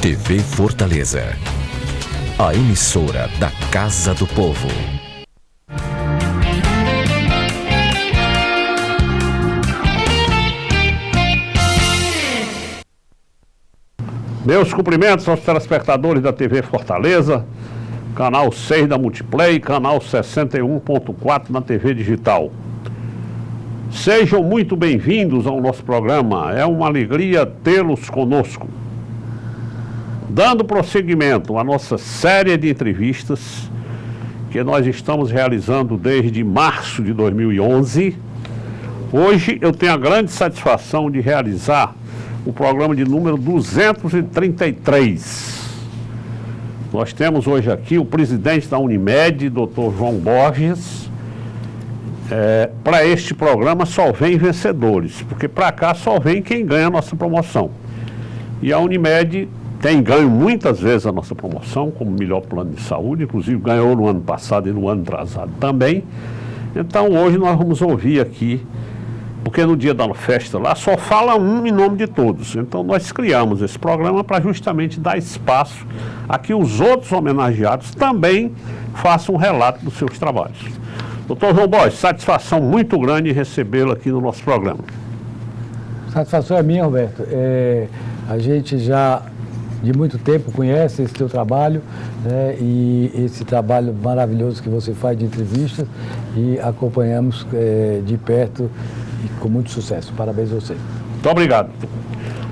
TV Fortaleza, a emissora da Casa do Povo. Meus cumprimentos aos telespectadores da TV Fortaleza, canal 6 da Multiplay, canal 61.4 na TV digital. Sejam muito bem-vindos ao nosso programa, é uma alegria tê-los conosco. Dando prosseguimento à nossa série de entrevistas, que nós estamos realizando desde março de 2011, hoje eu tenho a grande satisfação de realizar o programa de número 233. Nós temos hoje aqui o presidente da Unimed, Dr. João Borges. Para este programa só vem vencedores, porque para cá só vem quem ganha a nossa promoção. E a Unimed tem ganho muitas vezes a nossa promoção, como melhor plano de saúde, inclusive ganhou no ano passado e no ano atrasado também. Então hoje nós vamos ouvir aqui, porque no dia da festa lá só fala um em nome de todos. Então nós criamos esse programa para justamente dar espaço a que os outros homenageados também façam um relato dos seus trabalhos. Doutor João Borges, satisfação muito grande recebê-lo aqui no nosso programa. Satisfação é minha, Roberto. A gente já de muito tempo conhece esse teu trabalho, né, e esse trabalho maravilhoso que você faz de entrevistas, e acompanhamos de perto e com muito sucesso. Parabéns a você. Muito obrigado.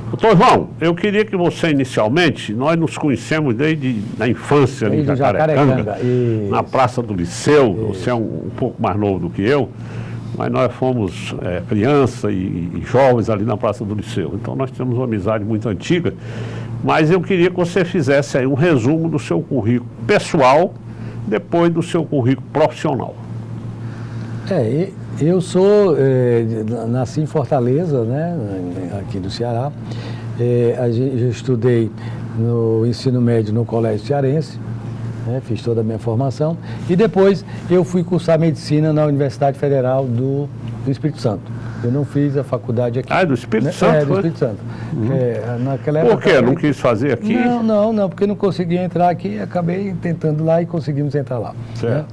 Doutor João, eu queria que você inicialmente, nós nos conhecemos desde a infância em Jacarecanga, na Praça do Liceu. Você é um pouco mais novo do que eu, mas nós fomos criança e jovens ali na Praça do Liceu. Então nós temos uma amizade muito antiga, mas eu queria que você fizesse aí um resumo do seu currículo pessoal, depois do seu currículo profissional. Eu nasci em Fortaleza, né, aqui do Ceará. Eu estudei no ensino médio no Colégio Cearense, né, fiz toda a minha formação, e depois eu fui cursar medicina na Universidade Federal do Espírito Santo. Eu não fiz a faculdade aqui. Do Espírito Santo? Do Espírito Santo. Naquela Por época, quê? Não quis fazer aqui? Não, porque não consegui entrar aqui, acabei tentando lá e conseguimos entrar lá. Certo. Né?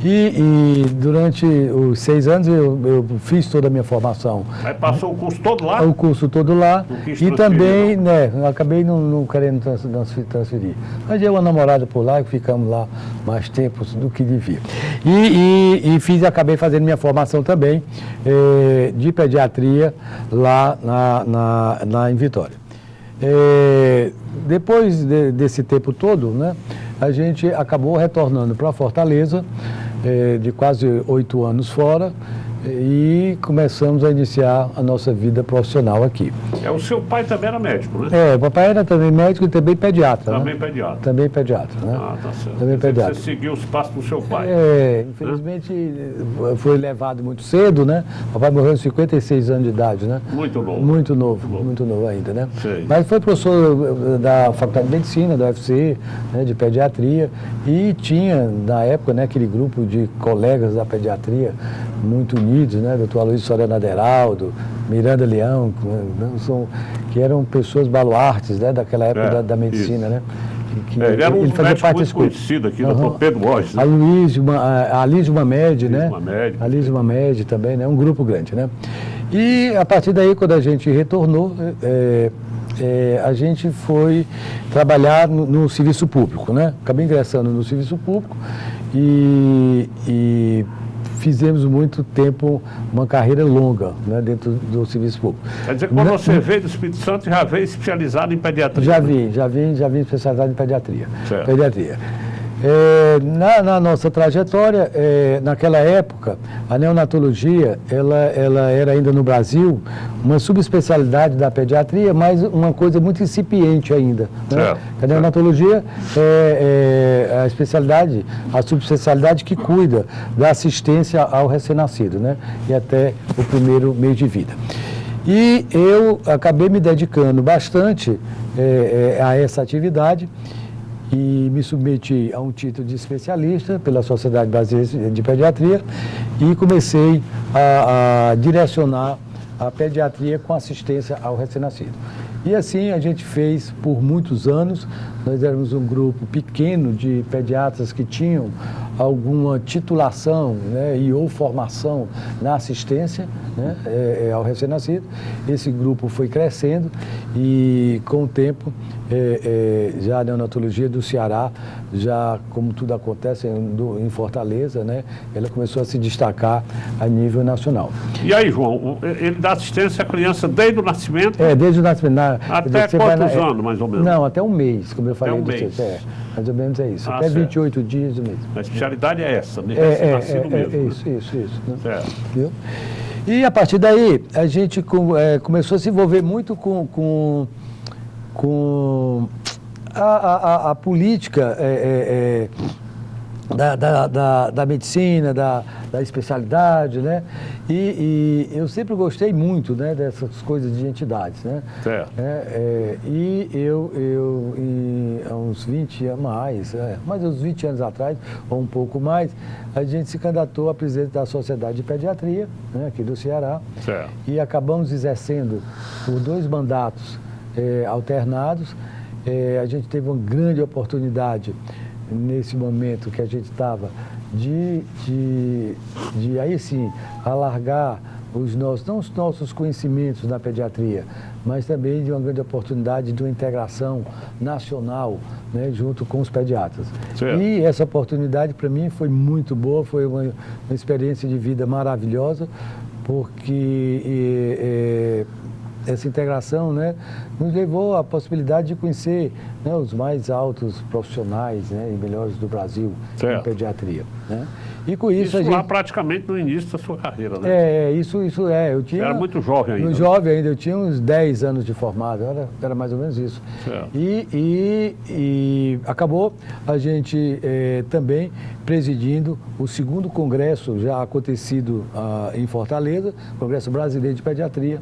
E durante os 6 anos eu fiz toda a minha formação. Aí passou o curso todo lá? O curso todo lá. E também, não. Acabei não querendo transferir. Mas eu uma namorada por lá e ficamos lá mais tempo do que devia. E acabei fazendo minha formação também de pediatria lá em Vitória. Depois desse tempo todo, né, a gente acabou retornando para Fortaleza, de quase 8 anos fora, e começamos a iniciar a nossa vida profissional aqui. O seu pai também era médico, né? O papai era também médico e também pediatra. Também, né? pediatra. Também pediatra, né? Tá certo. Também pediatra. Você seguiu os passos do seu pai. Infelizmente foi levado muito cedo, né? O papai morreu aos 56 anos de idade, né? Muito novo. Muito novo ainda, né? Sei. Mas foi professor da Faculdade de Medicina, da UFC, né, de pediatria, e tinha, na época, né, aquele grupo de colegas da pediatria muito unidos, né? Doutor Aloysio Soriano Aderaldo, Miranda Leão, que eram pessoas baluartes, né, daquela época da medicina, isso. né? Ele era um médico muito conhecido aqui, doutor Pedro Borges. Né? A Alísio Mamed, né? Alísio Mamed também, né? Um grupo grande, né? E a partir daí, quando a gente retornou, a gente foi trabalhar no serviço público, né? Acabei ingressando no serviço público e fizemos muito tempo uma carreira longa, né, dentro do serviço público. Quer dizer que quando você veio do Espírito Santo, já veio especializado em pediatria? Já vim especializado em pediatria. Certo. Pediatria. Na nossa trajetória, naquela época, a neonatologia, ela era ainda no Brasil uma subespecialidade da pediatria, mas uma coisa muito incipiente ainda. Né? A neonatologia é a especialidade, a subespecialidade que cuida da assistência ao recém-nascido, né? E até o primeiro mês de vida. E eu acabei me dedicando bastante a essa atividade, e me submeti a um título de especialista pela Sociedade Brasileira de Pediatria e comecei a direcionar a pediatria com assistência ao recém-nascido. E assim a gente fez por muitos anos. Nós éramos um grupo pequeno de pediatras que tinham alguma titulação, né, e ou formação na assistência, né, ao recém-nascido. Esse grupo foi crescendo e, com o tempo, já a neonatologia do Ceará, já como tudo acontece em Fortaleza, né, ela começou a se destacar a nível nacional. E aí, João, ele dá assistência à criança desde o nascimento? Desde o nascimento. Até quantos anos, mais ou menos? Não, até um mês, como eu falei. Até um mês. Mais ou menos é isso. Ah, até certo. 28 dias do mês. A especialidade é essa, né? Recém-nascido mesmo. Isso. Né? Certo. Viu? E a partir daí, a gente começou a se envolver muito com a política da medicina, da especialidade, né? E eu sempre gostei muito, né, dessas coisas de entidades, né? Certo. E há uns 20 anos mais uns 20 anos atrás, ou um pouco mais, a gente se candidatou a presidente da Sociedade de Pediatria, né, aqui do Ceará. Certo. E acabamos exercendo por 2 mandatos alternados. A gente teve uma grande oportunidade nesse momento que a gente estava de aí sim alargar não os nossos conhecimentos na pediatria, mas também de uma grande oportunidade de uma integração nacional, né, junto com os pediatras. Certo. E essa oportunidade para mim foi muito boa, foi uma experiência de vida maravilhosa, porque essa integração, né, nos levou à possibilidade de conhecer, né, os mais altos profissionais, né, e melhores do Brasil em pediatria, né? E com isso a gente... lá praticamente no início da sua carreira, né? Isso eu tinha... Você era muito jovem ainda. Jovem ainda, eu tinha uns 10 anos de formado, era mais ou menos isso. Certo. E acabou a gente também presidindo o 2º congresso já acontecido em Fortaleza, Congresso Brasileiro de Pediatria.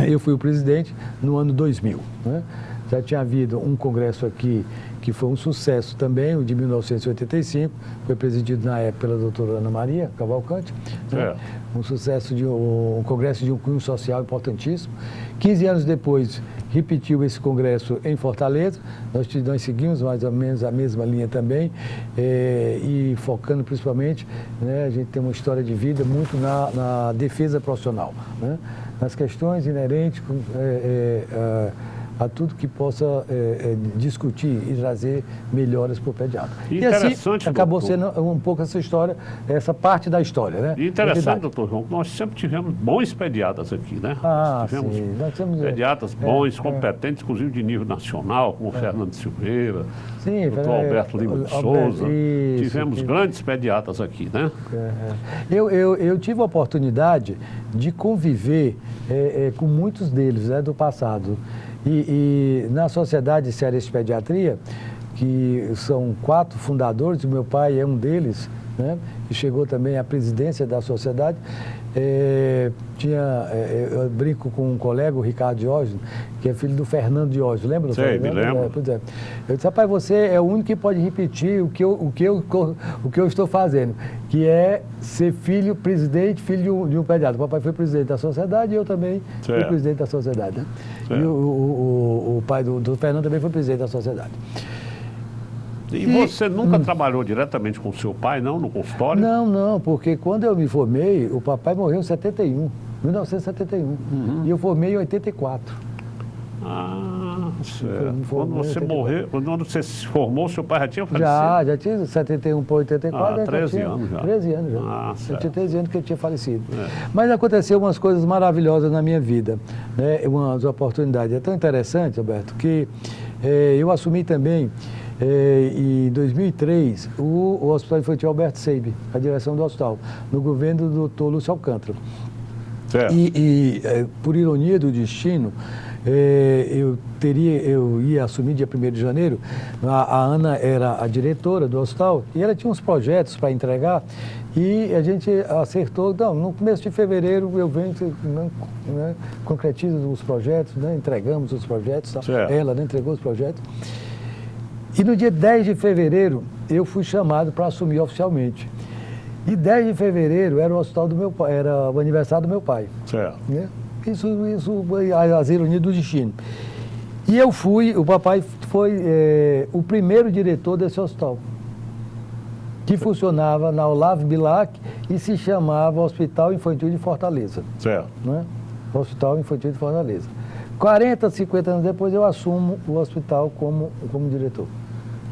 Eu fui o presidente no ano 2000, né? Já tinha havido um congresso aqui que foi um sucesso também, o de 1985, foi presidido na época pela doutora Ana Maria Cavalcante, né? Um sucesso de um congresso de um cunho social importantíssimo. 15 anos depois, repetiu esse congresso em Fortaleza, nós seguimos mais ou menos a mesma linha também, e focando principalmente, né, a gente tem uma história de vida muito na defesa profissional, né? Nas questões inerentes a tudo que possa discutir e trazer melhoras para o pediatra. E assim acabou sendo um pouco essa história, essa parte da história, né? E interessante, doutor João, nós sempre tivemos bons pediatras aqui, né? Tivemos sim. Nós temos, pediatras bons, competentes, inclusive de nível nacional, como o Fernando Silveira, o doutor Alberto Lima de Souza. Tivemos grandes pediatras aqui, né? Eu tive a oportunidade de conviver com muitos deles, né, do passado. E na Sociedade Cearense de Pediatria, que são 4 fundadores, o meu pai é um deles, né, e chegou também à presidência da sociedade, eu brinco com um colega, o Ricardo Diógenes, que é filho do Fernando Diógenes, lembra? Sei, me lembro. Pois é. Eu disse, rapaz, você é o único que pode repetir o que eu estou fazendo, que é ser presidente de um pediatra. O papai foi presidente da sociedade e eu também fui presidente da sociedade, né? E o pai do Fernando também foi presidente da sociedade. E você nunca trabalhou diretamente com o seu pai, não, no consultório? Não, porque quando eu me formei, o papai morreu em 1971. E eu formei em 84. Ah, certo. Quando você morreu, quando você se formou, seu pai já tinha falecido? Já tinha 71 para 84. 13 anos já. 13 anos já. Certo. Eu tinha 13 anos que ele tinha falecido. Mas aconteceu umas coisas maravilhosas na minha vida, né? Umas oportunidades. É tão interessante, Alberto, que eu assumi também, em 2003, o Hospital Infantil Alberto Seib, a direção do hospital, no governo do doutor Lúcio Alcântara. Certo. Por ironia do destino, eu ia assumir dia 1º de janeiro, a Ana era a diretora do hospital e ela tinha uns projetos para entregar e a gente acertou, no começo de fevereiro eu venho, né, concretizo os projetos, né, entregamos os projetos, ela, né, entregou os projetos. E no dia 10 de fevereiro eu fui chamado para assumir oficialmente. E 10 de fevereiro era o hospital do meu pai, era o aniversário do meu pai. Certo. Né? Isso as ironias do destino. E o papai foi o primeiro diretor desse hospital, que funcionava na Olavo Bilac e se chamava Hospital Infantil de Fortaleza. Certo. Né? Hospital Infantil de Fortaleza. 40, 50 anos depois eu assumo o hospital como diretor,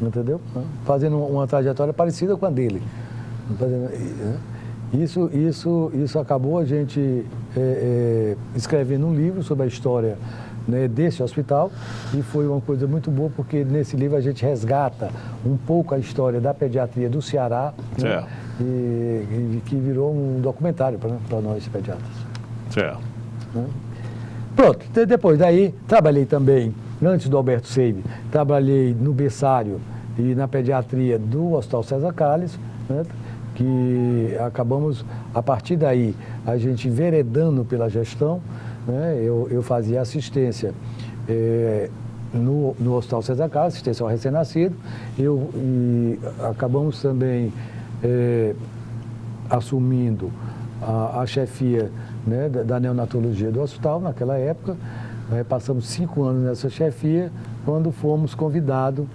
entendeu? Fazendo uma trajetória parecida com a dele. Isso acabou a gente escrevendo um livro sobre a história, né, desse hospital, e foi uma coisa muito boa, porque nesse livro a gente resgata um pouco a história da pediatria do Ceará, né, e que virou um documentário para nós pediatras. Certo. Né? Pronto, depois daí trabalhei também, antes do Alberto Seib, trabalhei no berçário e na pediatria do Hospital César Calles, né, que acabamos, a partir daí, a gente enveredando pela gestão, né, eu fazia assistência no Hospital César Calles, assistência ao recém-nascido, e acabamos também assumindo a chefia, né, da neonatologia do hospital naquela época. Passamos 5 anos nessa chefia, quando fomos convidados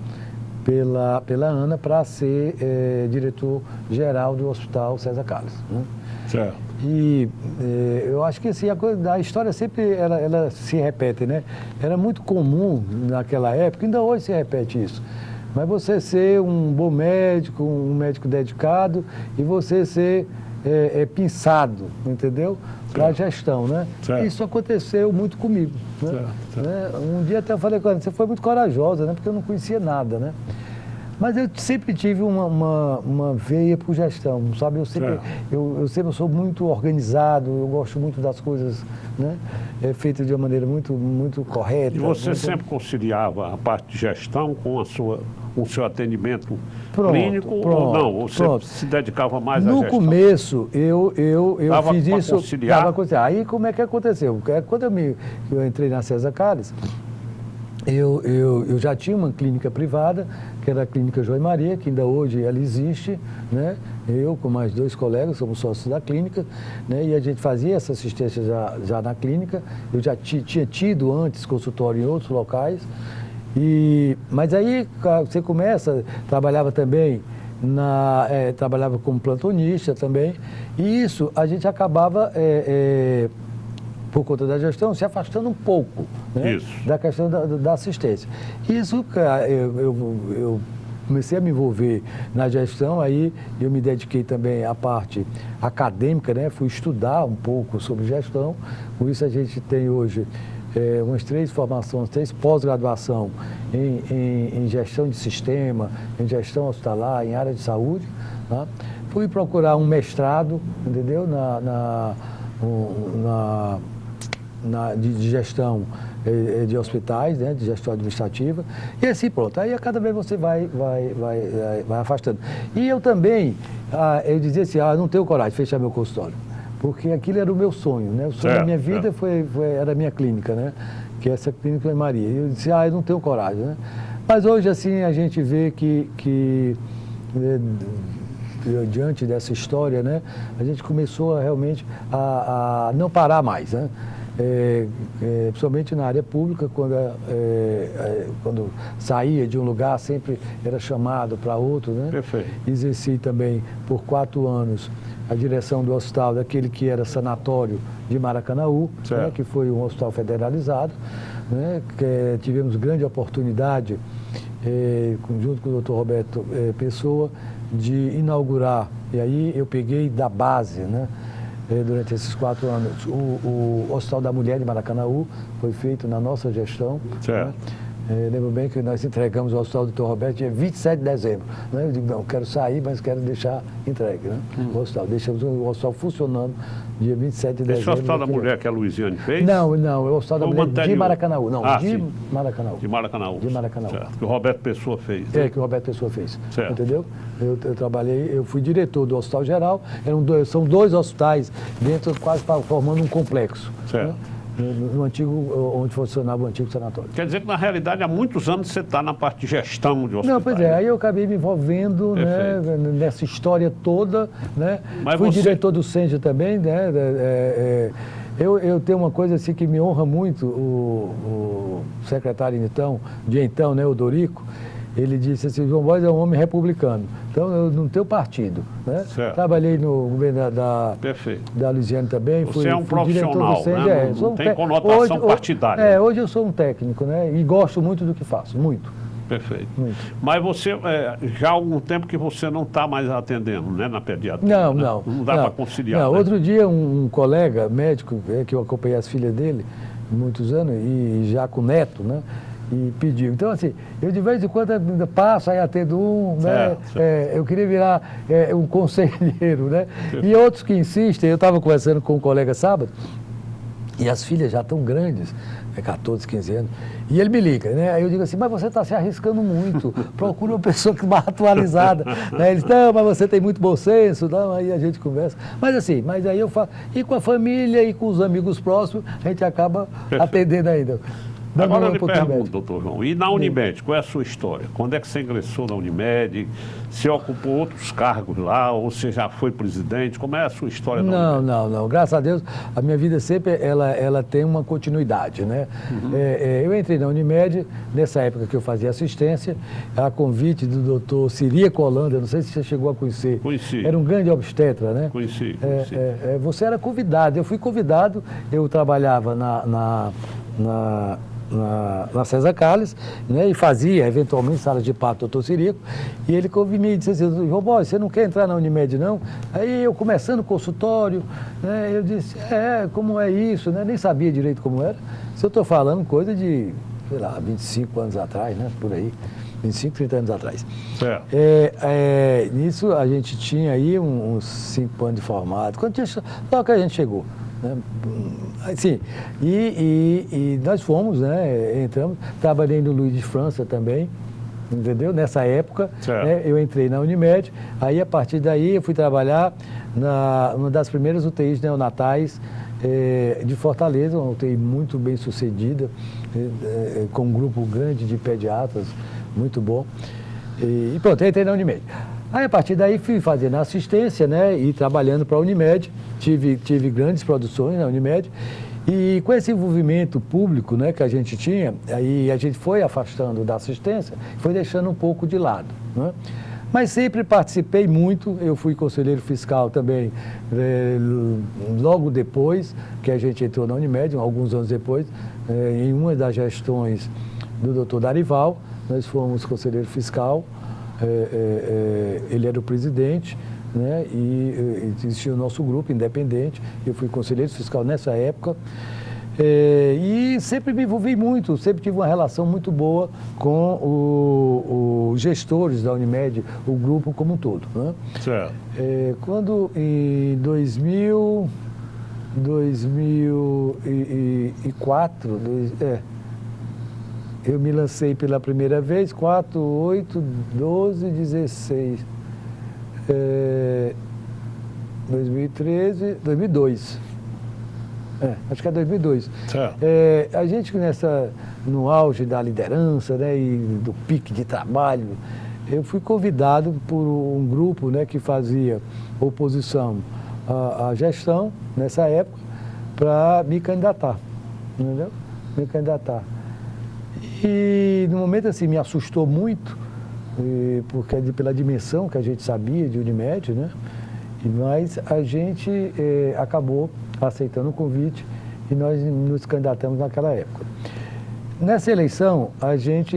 pela Ana para ser diretor-geral do Hospital César Calles. Né? Certo. E eu acho que assim, a história sempre ela se repete, né? Era muito comum naquela época, ainda hoje se repete isso, mas você ser um bom médico, um médico dedicado, e você ser pensado, entendeu? Para a gestão, né? Certo. Isso aconteceu muito comigo. Né? Certo. Né? Um dia até eu falei com ela, você foi muito corajosa, né? Porque eu não conhecia nada, né? Mas eu sempre tive uma veia por gestão, sabe? Eu sempre sou muito organizado, eu gosto muito das coisas, né, feitas de uma maneira muito, muito correta. E você sempre conciliava a parte de gestão com o seu atendimento clínico ou não? Ou você se dedicava mais à gestão? No começo, eu fiz isso. Conciliar? Aí como é que aconteceu? Quando eu entrei na César Calles, eu já tinha uma clínica privada, que era a Clínica João e Maria, que ainda hoje ela existe, né? Eu com mais 2 colegas somos sócios da clínica, né? E a gente fazia essa assistência já na clínica. Eu já tinha tido antes consultório em outros locais, mas aí você começa, trabalhava também trabalhava como plantonista também, e isso a gente acabava por conta da gestão, se afastando um pouco, né, da questão da assistência. Isso, eu comecei a me envolver na gestão, aí eu me dediquei também à parte acadêmica, né, fui estudar um pouco sobre gestão. Com isso a gente tem hoje umas 3 formações, 3 pós-graduação em gestão de sistema, em gestão hospitalar, em área de saúde. Tá? Fui procurar um mestrado, entendeu, de gestão de hospitais, né, de gestão administrativa, e assim pronto. Aí a cada vez você vai afastando. E eu também, eu dizia assim, não tenho coragem de fechar meu consultório, porque aquilo era o meu sonho, né? O sonho da minha vida era a minha clínica, né? Que é essa clínica em Maria. E eu disse, eu não tenho coragem, né? Mas hoje, assim, a gente vê que diante dessa história, né, a gente começou realmente a não parar mais, né? Principalmente na área pública, quando saía de um lugar, sempre era chamado para outro, né? Perfeito. Exerci também por 4 anos a direção do hospital daquele que era sanatório de Maracanaú, né, que foi um hospital federalizado, né, que tivemos grande oportunidade, junto com o Dr. Roberto Pessoa, de inaugurar, e aí eu peguei da base, né, durante esses 4 anos, o Hospital da Mulher de Maracanaú foi feito na nossa gestão. Né? Lembro bem que nós entregamos o Hospital do Dr. Roberto dia 27 de dezembro. Né? Eu digo, não, quero sair, mas quero deixar entregue, né? O hospital. Deixamos o hospital funcionando dia 27 de dezembro. Esse Hospital da Mulher que a Luiziane fez? Não, é o Hospital da Mulher de Maracanaú. Não, sim. Maracanaú. De Maracanaú. De Maracanaú. Certo. Que o Roberto Pessoa fez. Né? Que o Roberto Pessoa fez. Certo. Entendeu? Eu trabalhei, eu fui diretor do Hospital Geral, são 2 hospitais dentro, quase formando um complexo. Certo. Né? No antigo, onde funcionava o antigo sanatório. Quer dizer que, na realidade, há muitos anos você está na parte de gestão de hospitais. Não, pois aí eu acabei me envolvendo, né, nessa história toda, né? Mas fui diretor do CENJA também, né? Eu tenho uma coisa assim que me honra muito, o secretário de então, né, o Dorico, ele disse assim, João Borges é um homem republicano, então eu não tenho partido, né? Certo. Trabalhei no governo da Luiziane também. Você é um profissional, diretor do né? Não tem conotação partidária. Hoje eu sou um técnico, né? E gosto muito do que faço, muito. Perfeito. Muito. Mas você, já há algum tempo que você não está mais atendendo, né, na pediatria? Não. Não dá para conciliar. Não, né? outro dia um colega médico, que eu acompanhei as filhas dele, muitos anos, e já com neto, né? E pediu. Então, assim, eu de vez em quando ainda passo, aí atendo né? Eu queria virar um conselheiro, né? E outros que insistem, eu estava conversando com um colega sábado, e as filhas já estão grandes, 14, 15 anos, e ele me liga, né? Aí eu digo assim, mas você está se arriscando muito, procura uma pessoa que mais atualizada. Né? Eles, não, mas você tem muito bom senso, não? Aí a gente conversa. Mas assim, mas aí eu falo, e com a família e com os amigos próximos, a gente acaba atendendo ainda. Agora eu lhe pergunto, doutor João, e na Unimed, qual é a sua história? Quando é que você ingressou na Unimed? Você ocupou outros cargos lá, ou você já foi presidente? Como é a sua história na Unimed? Não. Graças a Deus, a minha vida sempre, ela tem uma continuidade, né? Uhum. Eu entrei na Unimed, nessa época que eu fazia assistência, a convite do doutor Ciríaco Holanda, não sei se você chegou a conhecer. Conheci. Era um grande obstetra, né? Conheci. Você era convidado, eu fui convidado, eu trabalhava na César Carlos, né, e fazia, eventualmente, sala de parto do doutor Ciríaco, e ele me disse assim, João Borges, você não quer entrar na Unimed, não? Aí eu começando o consultório, né, eu disse, como é isso, né, nem sabia direito como era. Se eu estou falando coisa de, sei lá, 25 anos atrás, né, por aí, 25, 30 anos atrás. Certo. Nisso a gente tinha aí uns 5 anos de formado, logo que a gente chegou. Né? Assim, e nós fomos, né, entramos, trabalhei no Luiz de França também, entendeu? Nessa época, né, eu entrei na Unimed, aí a partir daí eu fui trabalhar numa das primeiras UTIs neonatais de Fortaleza, uma UTI muito bem sucedida, com um grupo grande de pediatras, muito bom, e pronto, eu entrei na Unimed. Aí, a partir daí, fui fazendo assistência, né, e trabalhando para a Unimed, tive grandes produções na Unimed, e com esse envolvimento público, né, que a gente tinha, aí a gente foi afastando da assistência, foi deixando um pouco de lado, né? Mas sempre participei muito, eu fui conselheiro fiscal também, logo depois que a gente entrou na Unimed, alguns anos depois, em uma das gestões do doutor Darival, nós fomos conselheiro fiscal, ele era o presidente, né, e existia o nosso grupo independente, eu fui conselheiro fiscal nessa época, e sempre me envolvi muito, sempre tive uma relação muito boa com os gestores da Unimed, o grupo como um todo. Né? Certo. Quando em 2004, eu me lancei pela primeira vez, 4, 8, 12, 16, 2013, 2002. Acho que é 2002. A gente no auge da liderança, né, e do pique de trabalho, eu fui convidado por um grupo, né, que fazia oposição à gestão, nessa época, para me candidatar, entendeu? Me candidatar. E no momento assim me assustou muito, porque pela dimensão que a gente sabia de Unimed, né? Mas a gente acabou aceitando o convite e nós nos candidatamos naquela época. Nessa eleição, a gente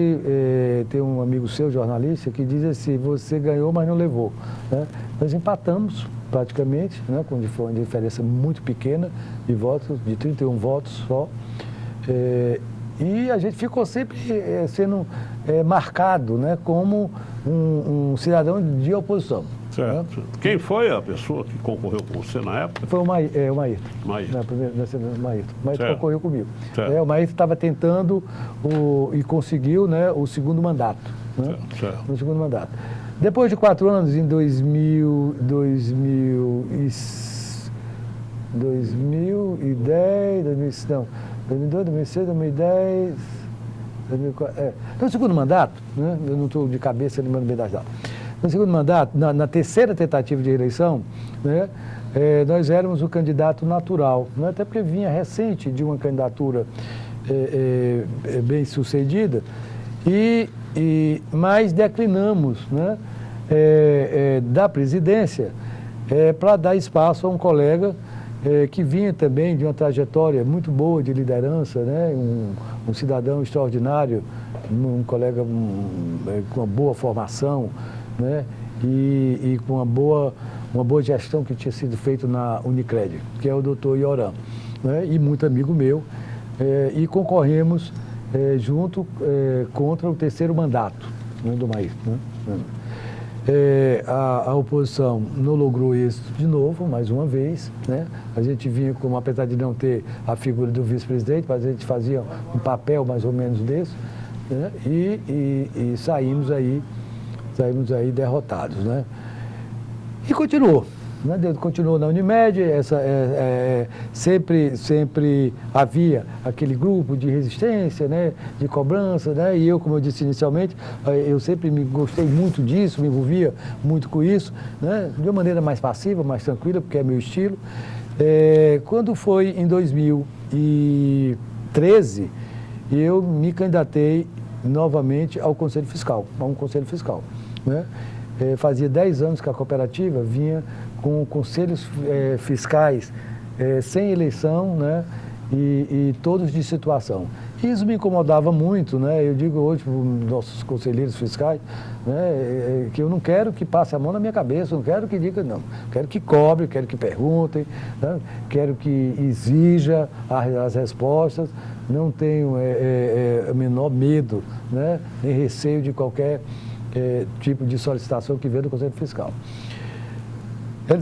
tem um amigo seu, jornalista, que diz assim, você ganhou, mas não levou. Né? Nós empatamos praticamente, né? Com uma diferença muito pequena de votos, de 31 votos só. E a gente ficou sempre sendo marcado, né, como um cidadão de oposição. Certo. Né? Quem foi a pessoa que concorreu com você na época? Foi o Maírton. Maírton. O Maírton concorreu comigo. O Maírton estava tentando e conseguiu, né, o segundo mandato. Né? Certo. O segundo mandato. Depois de 4 anos, em 2010, 2002, 2006, 2010, 2004, No segundo mandato, né, eu não estou de cabeça lembrando bem das datas. No segundo mandato, na terceira tentativa de eleição, né, nós éramos o candidato natural, né? Até porque vinha recente de uma candidatura bem sucedida, mas declinamos, né, da presidência para dar espaço a um colega que vinha também de uma trajetória muito boa de liderança, né, um cidadão extraordinário, um colega com uma boa formação, né, e com uma boa gestão que tinha sido feita na Unicred, que é o doutor Ioram, né, e muito amigo meu, e concorremos junto contra o terceiro mandato, né, do Maír, né? A oposição não logrou êxito de novo, mais uma vez, né? A gente vinha com, apesar de não ter a figura do vice-presidente, mas a gente fazia um papel mais ou menos desse, né? E saímos aí derrotados, né? E continuou, né? Continuou na Unimed, sempre havia aquele grupo de resistência, né? De cobrança, né? E eu, como eu disse inicialmente, eu sempre gostei muito disso, me envolvia muito com isso, né? De uma maneira mais passiva, mais tranquila, porque é meu estilo. Quando foi em 2013, eu me candidatei novamente ao Conselho Fiscal, a um Conselho Fiscal, né? Fazia 10 anos que a cooperativa vinha com conselhos fiscais sem eleição, né? E todos de situação. Isso me incomodava muito, né? Eu digo hoje para os nossos conselheiros fiscais, né, que eu não quero que passe a mão na minha cabeça, não quero que diga não. Quero que cobre, quero que perguntem, né? Quero que exija as respostas. Não tenho o menor medo, né? Nem receio de qualquer tipo de solicitação que venha do Conselho Fiscal.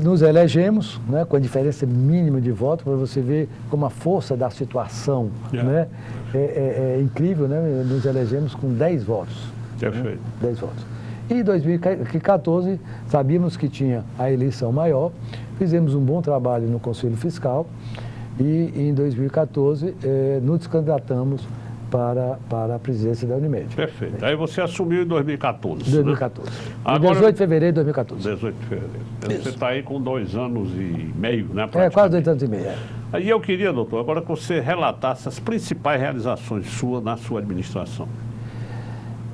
Nos elegemos, né, com a diferença mínima de voto, para você ver como a força da situação, né, é incrível, né? Nos elegemos com 10 votos. Perfeito. Né, 10 votos. E em 2014, sabíamos que tinha a eleição maior, fizemos um bom trabalho no Conselho Fiscal e em 2014 nos candidatamos para a presidência da Unimed. Perfeito. Aí você assumiu em 2014. 2014. Né? Agora, 18 de fevereiro de 2014. 18 de fevereiro. Você está aí com 2 anos e meio, né? Quase 2 anos e meio. Aí eu queria, doutor, agora que você relatasse as principais realizações suas na sua administração.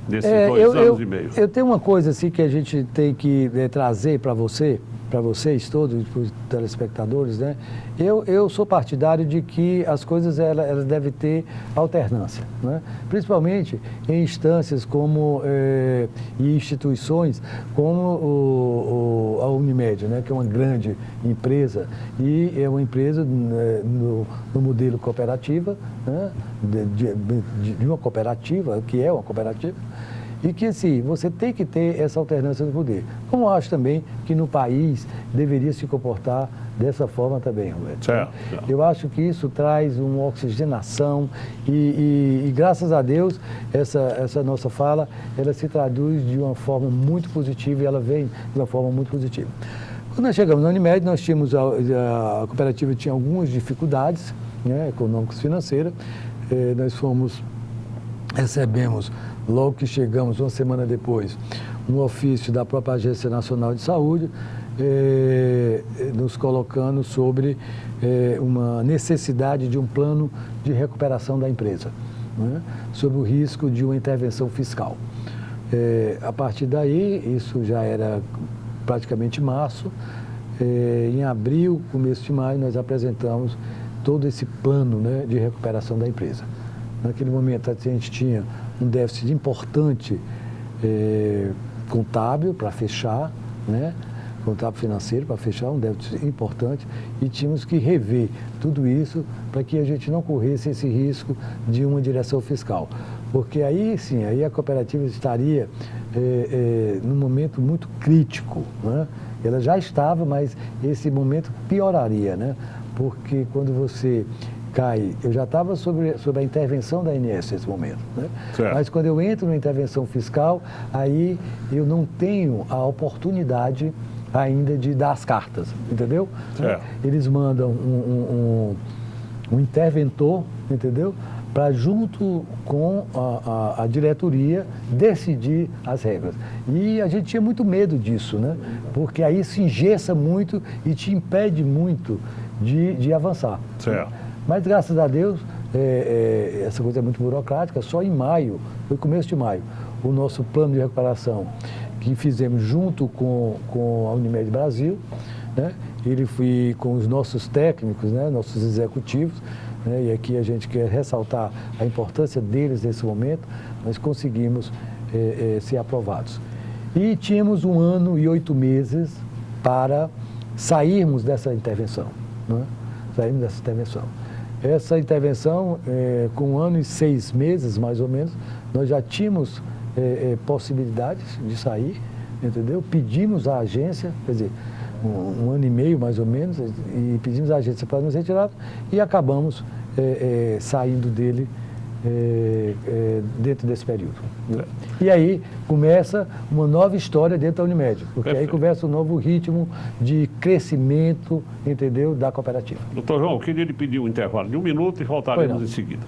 Nesses 2 anos e meio. Eu tenho uma coisa assim que a gente tem que trazer para vocês todos, para os telespectadores, né? Eu sou partidário de que as coisas elas devem ter alternância, né? Principalmente em instâncias como e instituições como a Unimed, né? Que é uma grande empresa e é uma empresa no modelo cooperativa, né? De uma cooperativa, que é uma cooperativa. E que, assim, você tem que ter essa alternância do poder. Como acho também que no país deveria se comportar dessa forma também, Roberto. Certo. Eu acho que isso traz uma oxigenação e graças a Deus, essa nossa fala, ela se traduz de uma forma muito positiva e ela vem de uma forma muito positiva. Quando nós chegamos na Unimed, nós tínhamos, a cooperativa tinha algumas dificuldades, né, econômicas, financeiras. Nós recebemos, logo que chegamos, uma semana depois, um ofício da própria Agência Nacional de Saúde, nos colocando sobre uma necessidade de um plano de recuperação da empresa, né, sob o risco de uma intervenção fiscal. A partir daí, isso já era praticamente março, em abril, começo de maio, nós apresentamos todo esse plano, né, de recuperação da empresa. Naquele momento, a gente tinha um déficit importante contábil para fechar, né? Contábil financeiro para fechar, um déficit importante, e tínhamos que rever tudo isso para que a gente não corresse esse risco de uma direção fiscal. Porque aí sim, aí a cooperativa estaria num momento muito crítico, né? Ela já estava, mas esse momento pioraria, né? Porque quando você cai, eu já estava sobre a intervenção da ANS nesse momento, né? Mas quando eu entro na intervenção fiscal, aí eu não tenho a oportunidade ainda de dar as cartas, entendeu? Eles mandam um interventor, entendeu? para, junto com a diretoria, decidir as regras. E a gente tinha muito medo disso, né? Porque aí se engessa muito e te impede muito de avançar. Certo. Mas, graças a Deus, essa coisa é muito burocrática. Só em maio, foi começo de maio, o nosso plano de recuperação, que fizemos junto com a Unimed Brasil, né? Ele foi com os nossos técnicos, né? Nossos executivos, né? E aqui a gente quer ressaltar a importância deles nesse momento. Nós conseguimos ser aprovados. E tínhamos 1 ano e 8 meses para sairmos dessa intervenção, né? Sairmos dessa intervenção. Essa intervenção, com 1 ano e 6 meses, mais ou menos, nós já tínhamos possibilidades de sair, entendeu? Pedimos à agência, quer dizer, 1 ano e meio, mais ou menos, e pedimos à agência para nos retirar e acabamos saindo dele dentro desse período. E aí começa uma nova história dentro da Unimed, porque aí começa um novo ritmo de crescimento, entendeu, da cooperativa. Doutor João, eu queria lhe pedir um intervalo de 1 minuto e voltaremos em seguida.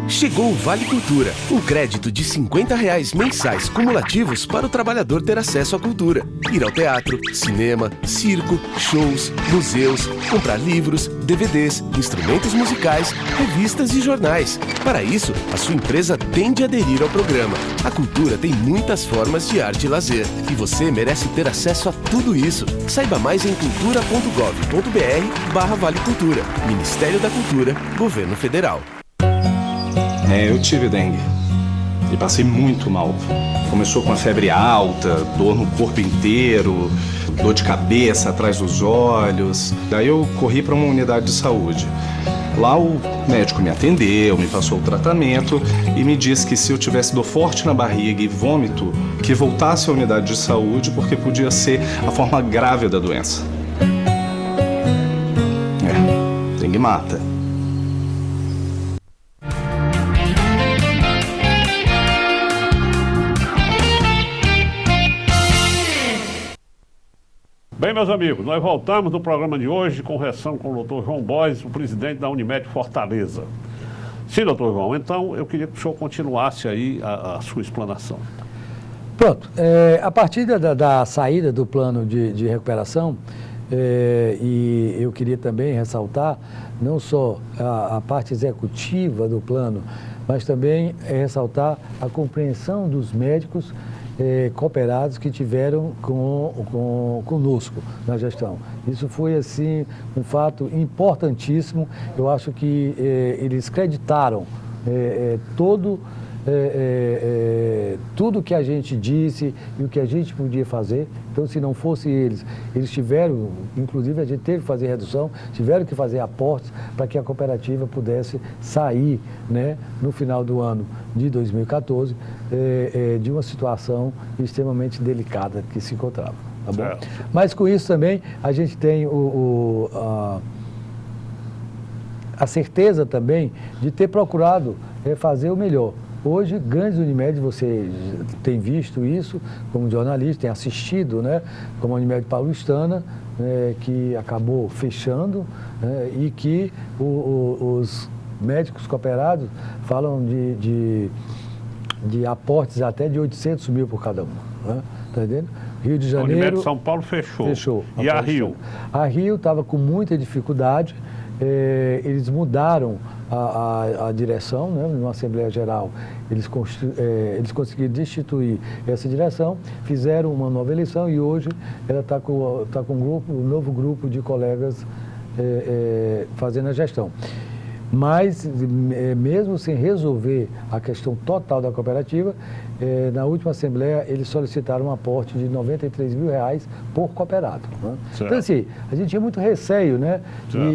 Chegou o Vale Cultura, um crédito de R$50 mensais cumulativos para o trabalhador ter acesso à cultura. Ir ao teatro, cinema, circo, shows, museus, comprar livros, DVDs, instrumentos musicais, revistas e jornais. Para isso, a sua empresa tem de aderir ao programa. A cultura tem muitas formas de arte e lazer, e você merece ter acesso a tudo isso. Saiba mais em cultura.gov.br/Vale Cultura. Ministério da Cultura, Governo Federal. Eu tive dengue e passei muito mal. Começou com a febre alta, dor no corpo inteiro, dor de cabeça atrás dos olhos. Daí eu corri para uma unidade de saúde. Lá o médico me atendeu, me passou o tratamento e me disse que se eu tivesse dor forte na barriga e vômito, que voltasse à unidade de saúde porque podia ser a forma grave da doença. Dengue mata. Bem, meus amigos, nós voltamos no programa de hoje, conversando com o doutor João Borges, o presidente da Unimed Fortaleza. Sim, doutor João, então eu queria que o senhor continuasse aí a sua explanação. Pronto, a partir da saída do plano de recuperação, e eu queria também ressaltar não só a parte executiva do plano, mas também ressaltar a compreensão dos médicos cooperados que tiveram conosco na gestão. Isso foi, assim, um fato importantíssimo. Eu acho que eles creditaram tudo que a gente disse e o que a gente podia fazer. Então, se não fosse eles tiveram, inclusive a gente teve que fazer redução, tiveram que fazer aportes para que a cooperativa pudesse sair, né, no final do ano de 2014, de uma situação extremamente delicada que se encontrava. Tá bom? Mas com isso também a gente tem a certeza também de ter procurado fazer o melhor. Hoje, grandes Unimed, você tem visto isso como jornalista, tem assistido, né, como a Unimed Paulistana, que acabou fechando, e que os médicos cooperados falam de aportes até de 800 mil por cada um. Né? Tá entendendo? Rio de Janeiro... A Unimed São Paulo fechou. E a Rio? A Rio estava com muita dificuldade. Eles mudaram a direção, né? Numa Assembleia Geral, eles conseguiram destituir essa direção, fizeram uma nova eleição e hoje ela está com um novo grupo de colegas fazendo a gestão. Mas, mesmo sem resolver a questão total da cooperativa, na última Assembleia eles solicitaram um aporte de R$93 mil por cooperado. Né? Então, assim, a gente tinha muito receio, né?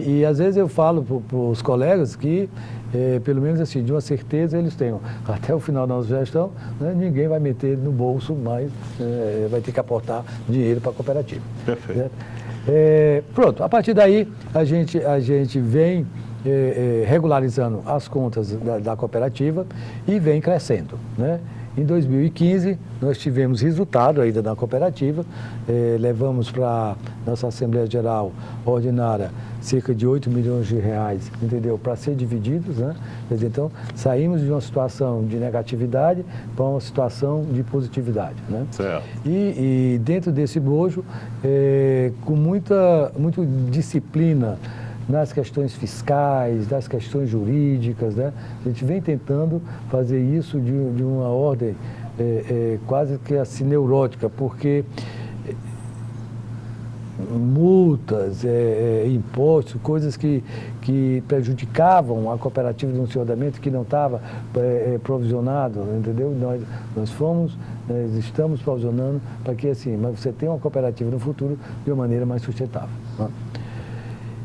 E às vezes eu falo para os colegas que, pelo menos assim, de uma certeza eles tenham. Até o final da nossa gestão, né, ninguém vai meter no bolso, mas vai ter que aportar dinheiro para a cooperativa. Perfeito. Pronto, a partir daí a gente vem regularizando as contas da cooperativa e vem crescendo, né? Em 2015, nós tivemos resultado ainda na cooperativa, levamos para nossa Assembleia Geral Ordinária cerca de 8 milhões de reais, entendeu? Para ser divididos, né? Quer dizer, então, saímos de uma situação de negatividade para uma situação de positividade, né? Certo. E dentro desse bojo, com muita disciplina nas questões fiscais, das questões jurídicas, né? A gente vem tentando fazer isso de uma ordem quase que assim neurótica, porque multas, impostos, coisas que prejudicavam a cooperativa de funcionamento que não estava provisionado, entendeu? Nós estamos provisionando para que assim, mas você tenha uma cooperativa no futuro de uma maneira mais sustentável, né?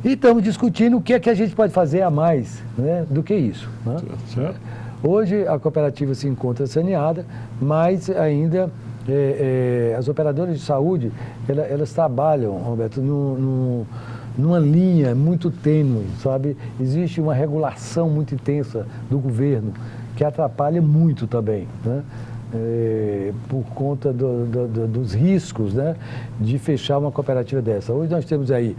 E estamos discutindo o que é que a gente pode fazer a mais, né, do que isso, né? Certo. Hoje a cooperativa se encontra saneada, mas ainda as operadoras de saúde, elas trabalham, Roberto, numa linha muito tênue, sabe? Existe uma regulação muito intensa do governo que atrapalha muito também, né? Por conta dos riscos, né, de fechar uma cooperativa dessa. Hoje nós temos aí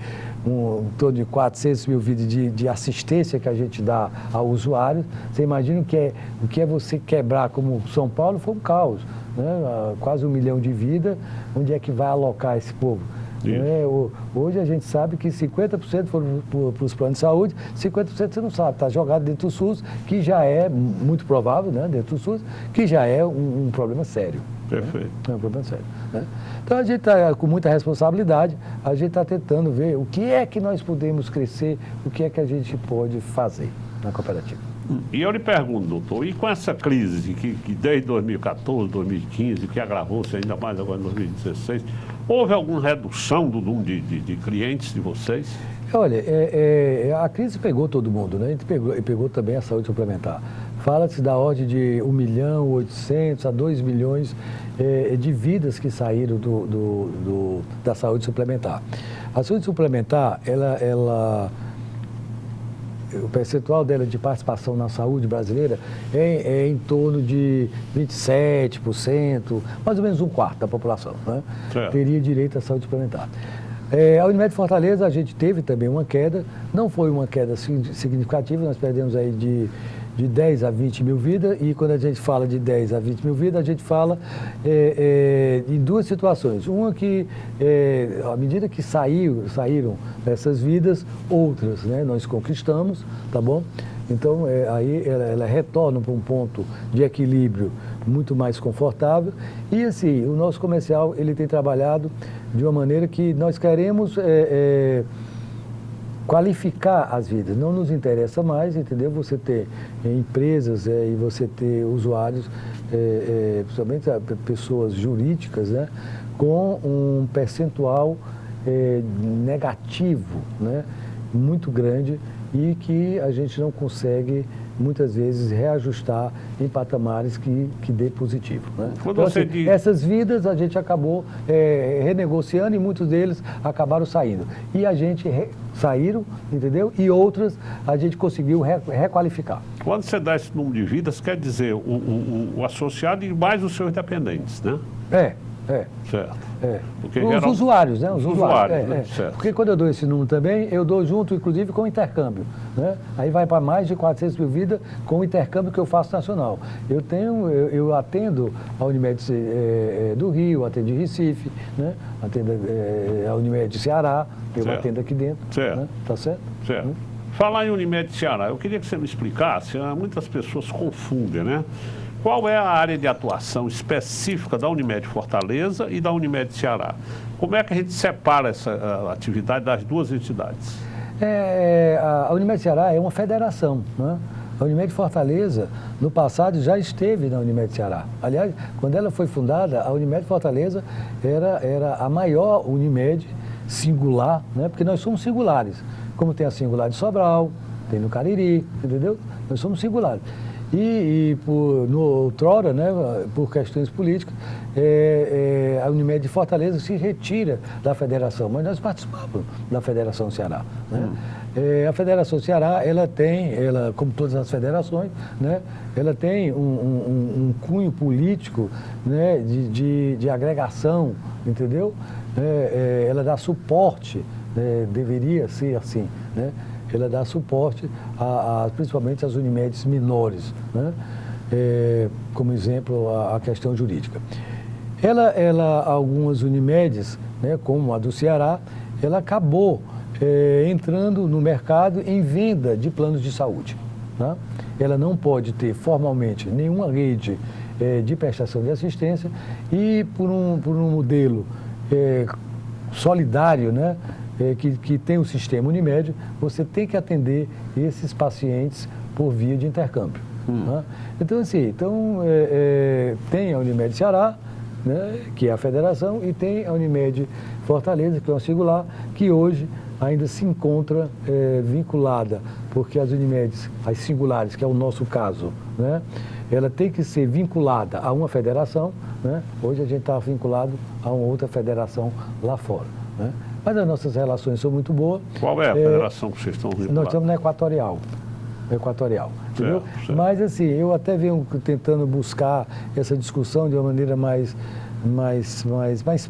em torno de 400 mil vidas de assistência que a gente dá ao usuário. Você imagina o que é você quebrar, como São Paulo foi um caos, né? Quase 1 milhão de vidas, onde é que vai alocar esse povo? Hoje a gente sabe que 50% foram para os planos de saúde, 50% você não sabe, está jogado dentro do SUS, que já é muito provável, né, dentro do SUS, que já é um problema sério. Perfeito. Né? É um problema sério, né? Então a gente está com muita responsabilidade, a gente está tentando ver o que é que nós podemos crescer, o que é que a gente pode fazer na cooperativa. E eu lhe pergunto, doutor, e com essa crise que desde 2014, 2015, que agravou-se ainda mais agora em 2016, houve alguma redução do número de clientes de vocês? Olha, a crise pegou todo mundo, né? A gente pegou também a saúde suplementar. Fala-se da ordem de 1.800.000 a 2 milhões de vidas que saíram da saúde suplementar. A saúde suplementar, o percentual dela de participação na saúde brasileira é em torno de 27%, mais ou menos 1/4 da população, né? Teria direito à saúde suplementar. A Unimed Fortaleza, a gente teve também uma queda, não foi uma queda significativa, nós perdemos aí de 10 a 20 mil vidas, e quando a gente fala de 10 a 20 mil vidas, a gente fala em duas situações. Uma que, à medida que saíram essas vidas, outras, né, nós conquistamos, tá bom? Então, aí ela retorna para um ponto de equilíbrio muito mais confortável. E, assim, o nosso comercial, ele tem trabalhado de uma maneira que nós queremos qualificar as vidas. Não nos interessa mais, entendeu? Você ter empresas e você ter usuários, principalmente pessoas jurídicas, né, com um percentual negativo, né, muito grande, e que a gente não consegue, muitas vezes, reajustar em patamares que dê positivo, né? Então, assim, essas vidas a gente acabou renegociando e muitos deles acabaram saindo. E a gente saíram, entendeu? E outras a gente conseguiu requalificar. Quando você dá esse número de vidas, quer dizer o associado e mais os seus dependentes, né? Certo. Porque os usuários, né? Os usuários, né? Certo. Porque quando eu dou esse número também, eu dou junto, inclusive, com o intercâmbio, né? Aí vai para mais de 400 mil vidas com o intercâmbio que eu faço nacional. Eu atendo a Unimed do Rio, atendo de Recife, né? Atendo a Unimed de Ceará, eu atendo aqui dentro. Certo. Né? Tá certo? Certo. Falar em Unimed Ceará, eu queria que você me explicasse, muitas pessoas confundem, né? Qual é a área de atuação específica da Unimed Fortaleza e da Unimed Ceará? Como é que a gente separa essa atividade das duas entidades? A Unimed Ceará é uma federação, né? A Unimed Fortaleza, no passado, já esteve na Unimed Ceará. Aliás, quando ela foi fundada, a Unimed Fortaleza era a maior Unimed singular, né? Porque nós somos singulares. Como tem a singular de Sobral, tem no Cariri, entendeu? Nós somos singulares. No outrora, né, por questões políticas, a Unimed de Fortaleza se retira da federação, mas nós participamos da Federação Ceará, né? A Federação Ceará, como todas as federações, né, ela tem um cunho político, né, de agregação, entendeu? Ela dá suporte, deveria ser assim, né? Ela dá suporte principalmente às Unimedes menores, né? Como exemplo, a questão jurídica. Algumas Unimedes, né, como a do Ceará, ela acabou entrando no mercado em venda de planos de saúde, né? Ela não pode ter formalmente nenhuma rede de prestação de assistência e por um modelo solidário, né, que tem o sistema Unimed, você tem que atender esses pacientes por via de intercâmbio, né? Então, assim, tem a Unimed Ceará, né, que é a federação, e tem a Unimed Fortaleza, que é uma singular, que hoje ainda se encontra vinculada, porque as Unimedes, as singulares, que é o nosso caso, né, ela tem que ser vinculada a uma federação, né? Hoje a gente está vinculado a uma outra federação lá fora, né? Mas as nossas relações são muito boas. Qual é a federação que vocês estão vinculados? Nós estamos na Equatorial, entendeu? Certo. Mas assim, eu até venho tentando buscar essa discussão de uma maneira mais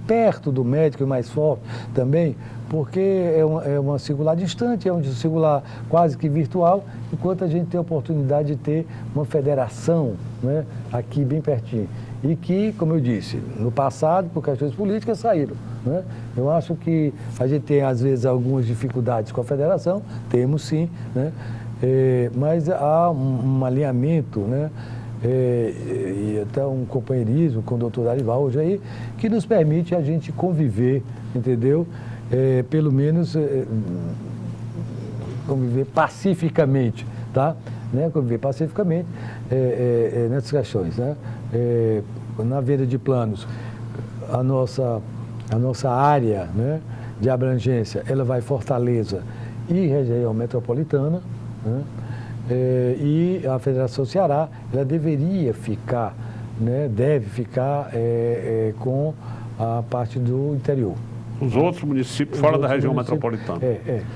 perto do médico e mais forte também, porque é uma singular distante, é um singular quase que virtual, enquanto a gente tem a oportunidade de ter uma federação, né, aqui bem pertinho. E que, como eu disse, no passado, por questões políticas, saíram, né? Eu acho que a gente tem, às vezes, algumas dificuldades com a federação, temos sim, né? Mas há um alinhamento, né? E até um companheirismo com o doutor Darival hoje aí, que nos permite a gente conviver, entendeu? Pelo menos conviver pacificamente, tá? Né? Conviver pacificamente nessas questões, né? Na venda de planos, a nossa área, né, de abrangência, ela vai Fortaleza e região metropolitana, né? E a Federação Ceará, ela deveria ficar, né, deve ficar com a parte do interior. Os outros municípios fora da região metropolitana.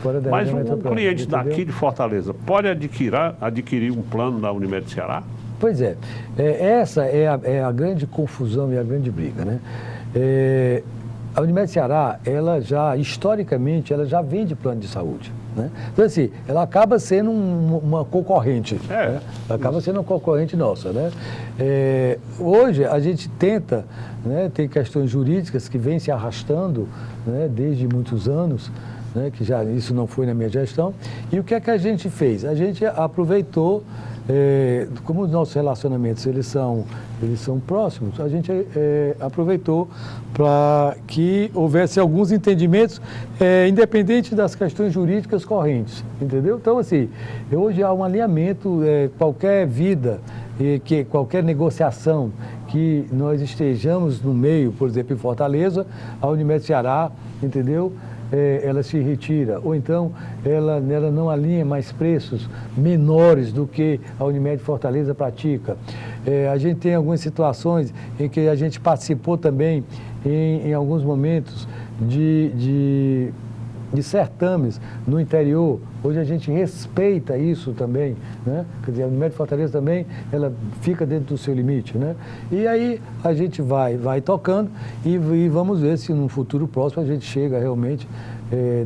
Fora da Mas região um metropolitana, cliente entendeu? daqui de Fortaleza pode adquirir um plano da Unimed Ceará? Pois essa é a grande confusão e a grande briga, né? A Unimed Ceará, ela já, historicamente, ela já vende plano de saúde, né? Então, assim, ela acaba sendo uma concorrente, né? Ela acaba sendo uma concorrente nossa, né? Hoje, a gente tenta, né, tem questões jurídicas que vêm se arrastando, né, desde muitos anos, né, que já isso não foi na minha gestão. E o que é que a gente fez? A gente aproveitou, como os nossos relacionamentos eles são próximos, a gente aproveitou para que houvesse alguns entendimentos independente das questões jurídicas correntes, entendeu? Então, assim, hoje há um alinhamento, qualquer vida, qualquer negociação que nós estejamos no meio, por exemplo, em Fortaleza, a Unimed Ceará, entendeu? Ela se retira, ou então ela não alinha mais preços menores do que a Unimed Fortaleza pratica. A gente tem algumas situações em que a gente participou também, em alguns momentos, de certames no interior. Hoje a gente respeita isso também, né? Quer dizer, a Unimed Fortaleza também, ela fica dentro do seu limite, né? E aí a gente vai tocando e vamos ver se no futuro próximo a gente chega realmente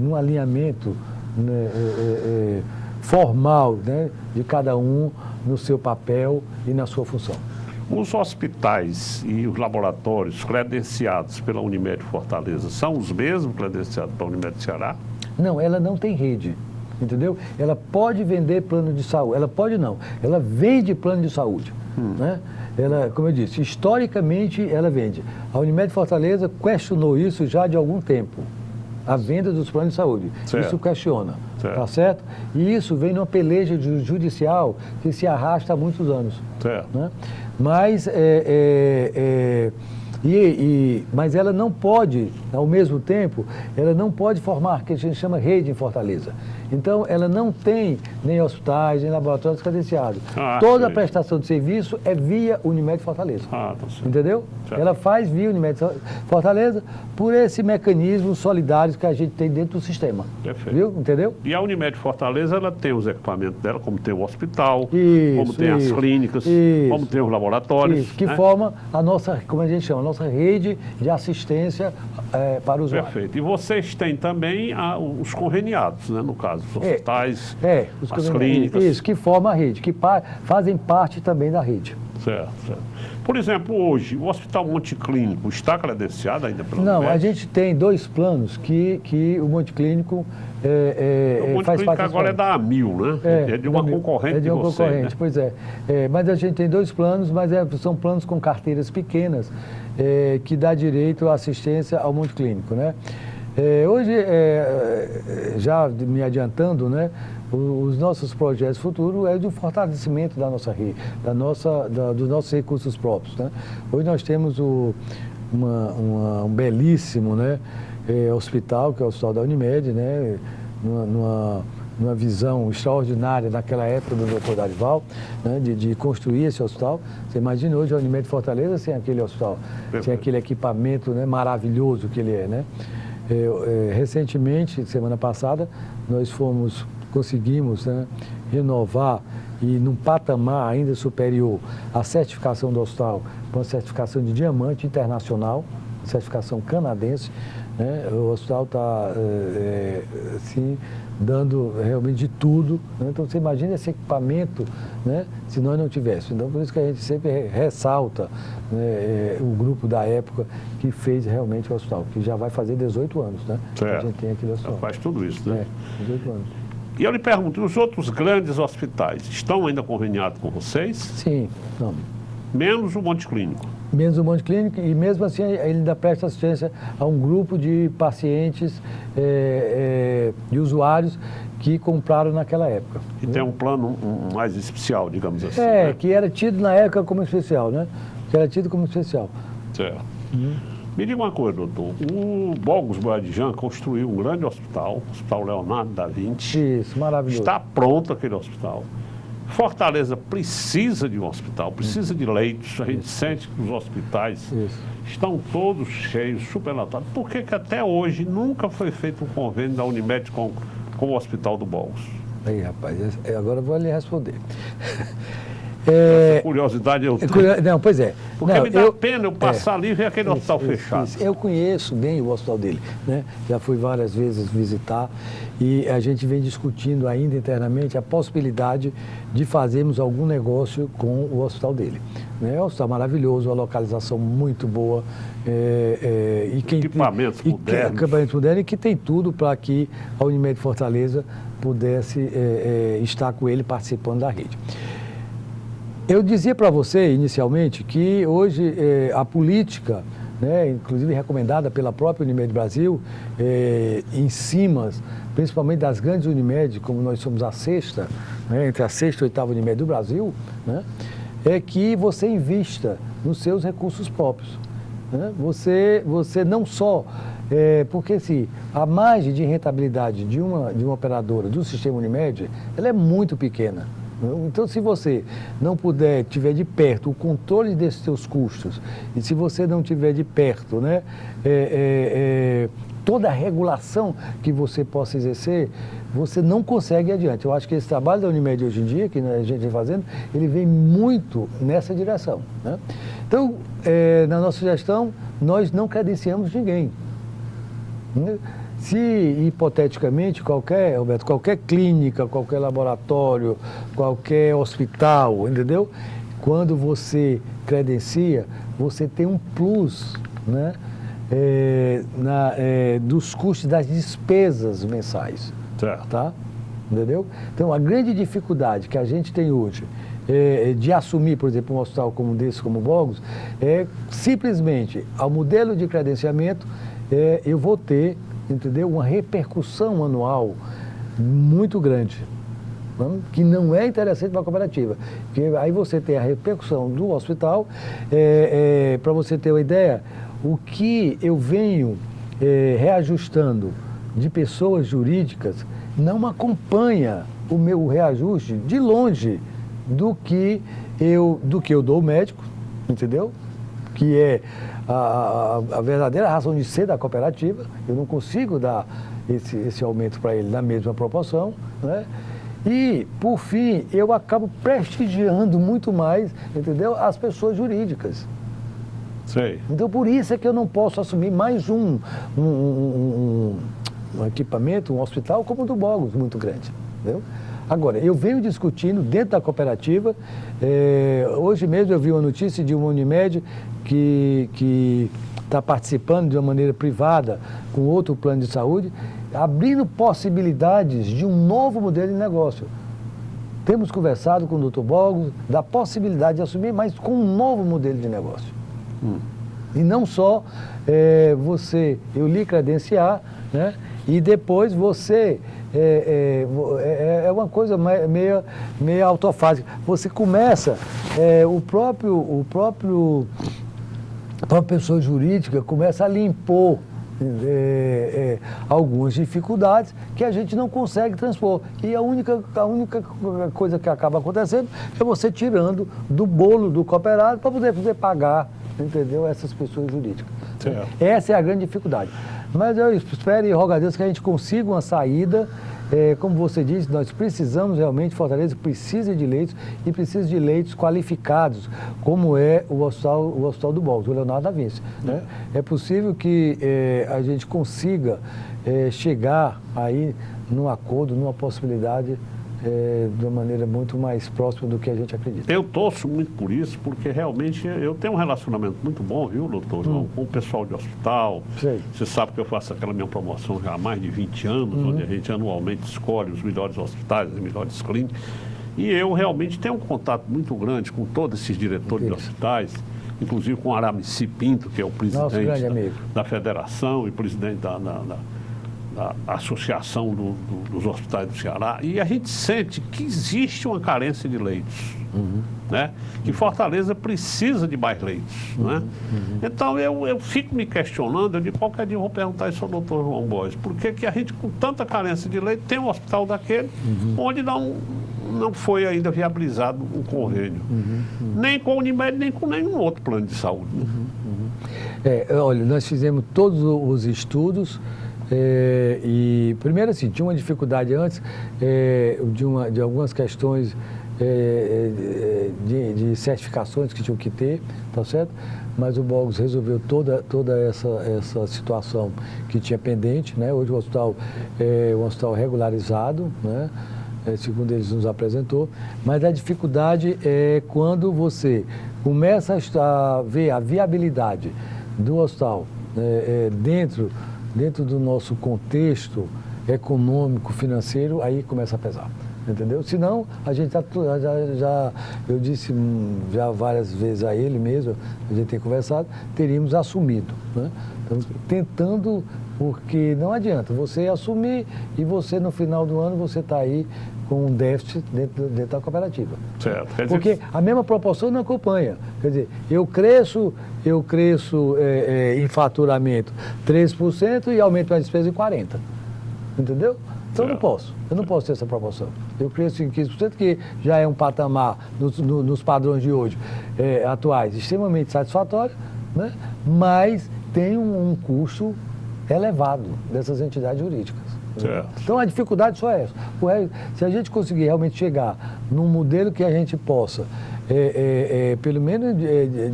num alinhamento, né, formal, né, de cada um no seu papel e na sua função. Os hospitais e os laboratórios credenciados pela Unimed Fortaleza são os mesmos credenciados pela Unimed Ceará? Não, ela não tem rede, entendeu? Ela pode vender plano de saúde, ela pode não, ela vende plano de saúde, né? Ela, como eu disse, historicamente ela vende. A Unimed Fortaleza questionou isso já de algum tempo, a venda dos planos de saúde. Certo. Isso questiona, Certo. tá certo? E isso vem numa peleja judicial que se arrasta há muitos anos. Certo. Né? Mas Mas ela não pode, ao mesmo tempo, ela não pode formar o que a gente chama rede em Fortaleza. Então, ela não tem nem hospitais, nem laboratórios credenciados. Toda a prestação de serviço é via Unimed Fortaleza. Tá certo. Entendeu? Certo. Ela faz via Unimed Fortaleza por esse mecanismo solidário que a gente tem dentro do sistema. Perfeito. Viu? Entendeu? E a Unimed Fortaleza, ela tem os equipamentos dela, como tem o hospital, Isso, como tem as clínicas, isso. como tem os laboratórios. Isso, que né? forma a nossa, como a gente chama, a nossa rede de assistência para o usuário. Perfeito. E vocês têm também os conveniados, né? No caso, os hospitais, os as clínicas. Isso, que forma a rede, que fazem parte também da rede. Certo, certo. Por exemplo, hoje, o Hospital Monte Clínico está credenciado ainda pela Não, Unimed? a gente tem 2 planos que o Monte Clínico o Monte faz Clínico parte agora é da Amil, né? É de uma concorrente É de uma vocês, concorrente, né? pois é. Mas a gente tem 2 planos, mas são planos com carteiras pequenas, que dá direito à assistência ao Monte Clínico, né? Hoje, já me adiantando, né? Os nossos projetos futuros é de um fortalecimento da nossa rede, dos nossos recursos próprios, né? Hoje nós temos um belíssimo, né, hospital, que é o Hospital da Unimed, né, numa visão extraordinária naquela época do Dr. Darival, né, de construir esse hospital. Você imagina hoje a Unimed Fortaleza sem aquele hospital, sem aquele equipamento, né, maravilhoso que ele é, né? Recentemente, semana passada, nós conseguimos, né, renovar e num patamar ainda superior a certificação do hospital, uma certificação de diamante internacional, certificação canadense, né? O hospital está, assim, dando realmente de tudo, né? Então, você imagina esse equipamento, né, se nós não tivéssemos. Então, por isso que a gente sempre ressalta, né, o grupo da época que fez realmente o hospital, que já vai fazer 18 anos, né? Certo. A gente tem aquele hospital. Já faz tudo isso, né? 18 anos. E eu lhe pergunto, os outros grandes hospitais estão ainda conveniados com vocês? Sim, não. Menos o Monte Clínico. Menos o Monte Clínico, e mesmo assim ele ainda presta assistência a um grupo de pacientes, de usuários que compraram naquela época. E tem um plano mais especial, digamos assim. Né? Que era tido na época como especial, né? Que era tido como especial. Certo. Me diga uma coisa, doutor. O Bogos Boadijan construiu um grande hospital, o Hospital Leonardo da Vinci. Isso, maravilhoso. Está pronto aquele hospital. Fortaleza precisa de um hospital, precisa de leitos. A gente sente que os hospitais estão todos cheios, superlotados. Por que até hoje nunca foi feito um convênio da Unimed com o Hospital do Bogos? Aí, rapaz, agora eu vou lhe responder. Essa curiosidade eu tenho. Não, pois é. Porque não, me dá pena eu passar ali e ver aquele hospital fechado. Isso. Eu conheço bem o hospital dele, né? Já fui várias vezes visitar e a gente vem discutindo ainda internamente a possibilidade de fazermos algum negócio com o hospital dele. É um hospital maravilhoso, uma localização muito boa. Equipamentos modernos. Equipamentos modernos e que tem tudo para que a Unimed Fortaleza pudesse estar com ele participando da rede. Eu dizia para você, inicialmente, que hoje a política, né, inclusive recomendada pela própria Unimed Brasil, em cima, principalmente das grandes Unimed, como nós somos a sexta, né, entre a sexta e a oitava Unimed do Brasil, né, é que você invista nos seus recursos próprios. Né? Você não só... porque se a margem de rentabilidade de uma operadora do sistema Unimed, ela é muito pequena. Então, se você não tiver de perto o controle desses seus custos, e se você não tiver de perto, né, toda a regulação que você possa exercer, você não consegue ir adiante. Eu acho que esse trabalho da Unimed hoje em dia, que a gente vem fazendo, ele vem muito nessa direção. Né? Então, na nossa gestão, nós não credenciamos ninguém. Né? Se, hipoteticamente, qualquer clínica, qualquer laboratório, qualquer hospital, entendeu? Quando você credencia, você tem um plus, né? Dos custos das despesas mensais. Certo. Tá? Entendeu? Então, a grande dificuldade que a gente tem hoje de assumir, por exemplo, um hospital como desse, como o Bogos, é simplesmente, ao modelo de credenciamento, eu vou ter, entendeu? Uma repercussão anual muito grande. que não é interessante para a cooperativa. Porque aí você tem a repercussão do hospital. Para você ter uma ideia, o que eu venho reajustando de pessoas jurídicas não acompanha o meu reajuste de longe do que eu dou ao médico, entendeu? Que é a verdadeira razão de ser da cooperativa. Eu não consigo dar esse aumento para ele na mesma proporção, né? E, por fim, eu acabo prestigiando muito mais, entendeu? As pessoas jurídicas. Sei. Então, por isso é que eu não posso assumir mais um equipamento, um hospital como o do Bogos, muito grande, entendeu? Agora, eu venho discutindo dentro da cooperativa, hoje mesmo eu vi uma notícia de uma Unimed que está participando de uma maneira privada com outro plano de saúde, abrindo possibilidades de um novo modelo de negócio. Temos conversado com o Dr. Bogos da possibilidade de assumir, mas com um novo modelo de negócio. E não só eu lhe credenciar, né? E depois você... É uma coisa meio autofágica. Você começa, a própria pessoa jurídica começa a lhe impor algumas dificuldades que a gente não consegue transpor. E a única coisa que acaba acontecendo é você tirando do bolo do cooperado para poder pagar, entendeu? Essas pessoas jurídicas. Certo. Essa é a grande dificuldade. Mas eu espero e rogo a Deus que a gente consiga uma saída. Como você disse, nós precisamos realmente, Fortaleza precisa de leitos e precisa de leitos qualificados, como é o Hospital do Bogos, o Leonardo da Vinci, né? É possível que a gente consiga chegar aí num acordo, numa possibilidade de uma maneira muito mais próxima do que a gente acredita. Eu torço muito por isso, porque realmente eu tenho um relacionamento muito bom, viu, doutor João, com o pessoal de hospital. Sei. Você sabe que eu faço aquela minha promoção já há mais de 20 anos, onde a gente anualmente escolhe os melhores hospitais, as melhores clínicas. E eu realmente tenho um contato muito grande com todos esses diretores de hospitais, inclusive com o Aramis Pinto, que é o presidente da federação e presidente da Associação dos Hospitais do Ceará, e a gente sente que existe uma carência de leitos, né? Que Fortaleza precisa de mais leitos, né? Então eu fico me questionando, eu digo, qualquer dia eu vou perguntar isso ao doutor João Borges, por que a gente com tanta carência de leito tem um hospital daquele onde não foi ainda viabilizado um convênio, nem com o Unimed, nem com nenhum outro plano de saúde, né? Olha, nós fizemos todos os estudos. E primeiro assim, tinha uma dificuldade antes de algumas questões de certificações que tinham que ter, tá certo? Mas o Bogos resolveu toda essa situação que tinha pendente, né? Hoje o hospital é um hospital regularizado, né? Segundo eles nos apresentou, mas a dificuldade é quando você começa a ver a viabilidade do hospital dentro do nosso contexto econômico, financeiro, aí começa a pesar, entendeu? Senão, a gente eu disse já várias vezes a ele mesmo, a gente tem conversado, teríamos assumido, né? Então, tentando, porque não adianta você assumir e você no final do ano você está aí com um déficit dentro da cooperativa. Certo. Porque a mesma proporção não acompanha. Quer dizer, eu cresço em faturamento 13% e aumento a despesa em 40%. Entendeu? Então eu não posso ter essa proporção. Eu cresço em 15%, que já é um patamar nos padrões de hoje atuais extremamente satisfatório, né? Mas tem um custo elevado dessas entidades jurídicas. Certo. Então a dificuldade só é essa. Se a gente conseguir realmente chegar num modelo que a gente possa, pelo menos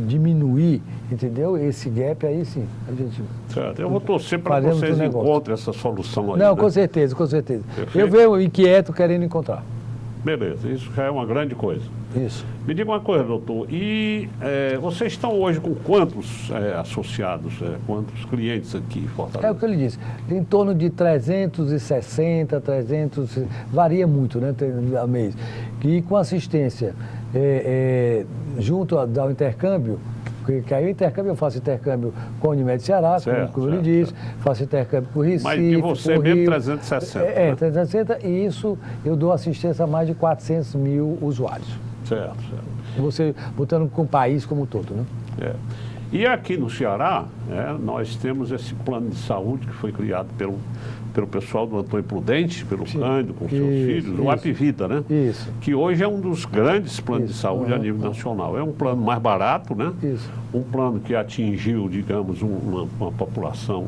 diminuir, entendeu? Esse gap aí sim. A gente certo. Eu vou torcer para que vocês encontrem essa solução aí. Não, né? com certeza, com certeza. Perfeito. Eu venho inquieto querendo encontrar. Beleza, isso já é uma grande coisa. Isso. Me diga uma coisa, doutor, e vocês estão hoje com quantos associados, quantos clientes aqui em Fortaleza? É o que eu lhe disse, em torno de 360, 300, varia muito, né, a mês. E com assistência junto ao intercâmbio, Porque aí o intercâmbio, eu faço intercâmbio com a Unimed Ceará, como ele disse, faço intercâmbio com o Recife, Mas de você com o mesmo, Rio. 360. É, 360, e isso eu dou assistência a mais de 400 mil usuários. Certo. Você botando com o país como um todo, né? É. E aqui no Ceará, nós temos esse plano de saúde que foi criado pelo pessoal do Antônio Prudente, pelo Cândido, com seus filhos, o Apivida, né? Isso. Que hoje é um dos grandes planos de saúde a nível nacional. É um plano mais barato, né? Isso. Um plano que atingiu, digamos, uma população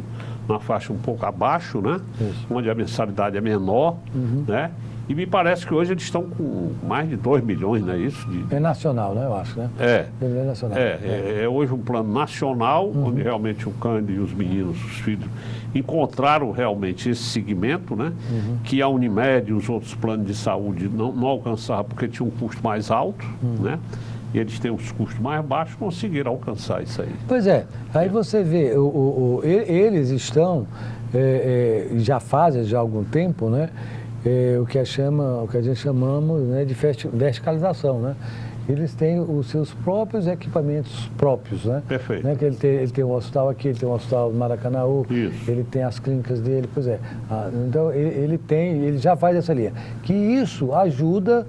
na faixa um pouco abaixo, né? Isso. Onde a mensalidade é menor, né? E me parece que hoje eles estão com mais de 2 milhões, não é isso? É nacional, né? Eu acho, né? É nacional. É hoje um plano nacional, onde realmente o Cândido e os meninos, os filhos, encontraram realmente esse segmento, né? Que a Unimed e os outros planos de saúde não alcançavam porque tinha um custo mais alto, né? E eles têm os custos mais baixos, conseguiram alcançar isso aí. Pois é, aí você vê, eles estão, já fazem já há algum tempo, né? O que a gente chamamos, né, de verticalização, né? Eles têm os seus próprios equipamentos próprios, né? Perfeito. Né? Que ele tem um hospital aqui, ele tem um hospital no Maracanãú, Isso. ele tem as clínicas dele, pois é. Então ele já faz essa linha. Que isso ajuda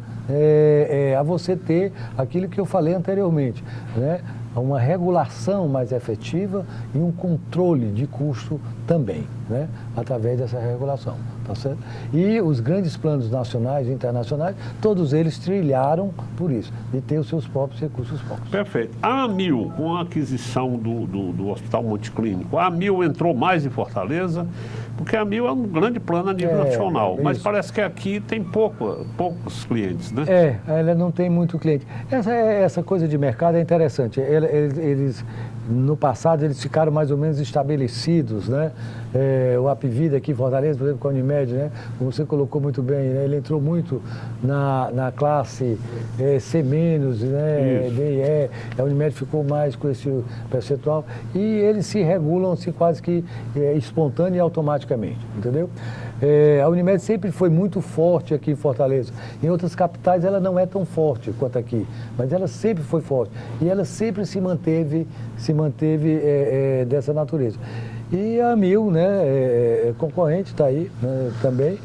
a você ter aquilo que eu falei anteriormente, né? Uma regulação mais efetiva e um controle de custo também, né? Através dessa regulação, tá certo? E os grandes planos nacionais e internacionais, todos eles trilharam por isso, de ter os seus próprios recursos próprios. Perfeito. A AMIL, com a aquisição do Hospital Multiclínico, a AMIL entrou mais em Fortaleza, porque a AMIL é um grande plano a nível nacional, mas parece que aqui tem poucos clientes, né? Ela não tem muito cliente. Essa coisa de mercado é interessante. Eles, no passado, eles ficaram mais ou menos estabelecidos, né? O Apivida aqui em Fortaleza, por exemplo, com a Unimed, né? Como você colocou muito bem, né? Ele entrou muito na classe C-, né? D e E. A Unimed ficou mais com esse percentual e eles se regulam assim, quase que espontâneo e automaticamente, entendeu? A Unimed sempre foi muito forte aqui em Fortaleza. Em outras capitais ela não é tão forte quanto aqui, mas ela sempre foi forte e ela sempre se manteve dessa natureza. E a AMIL, né, concorrente, está aí, né, também,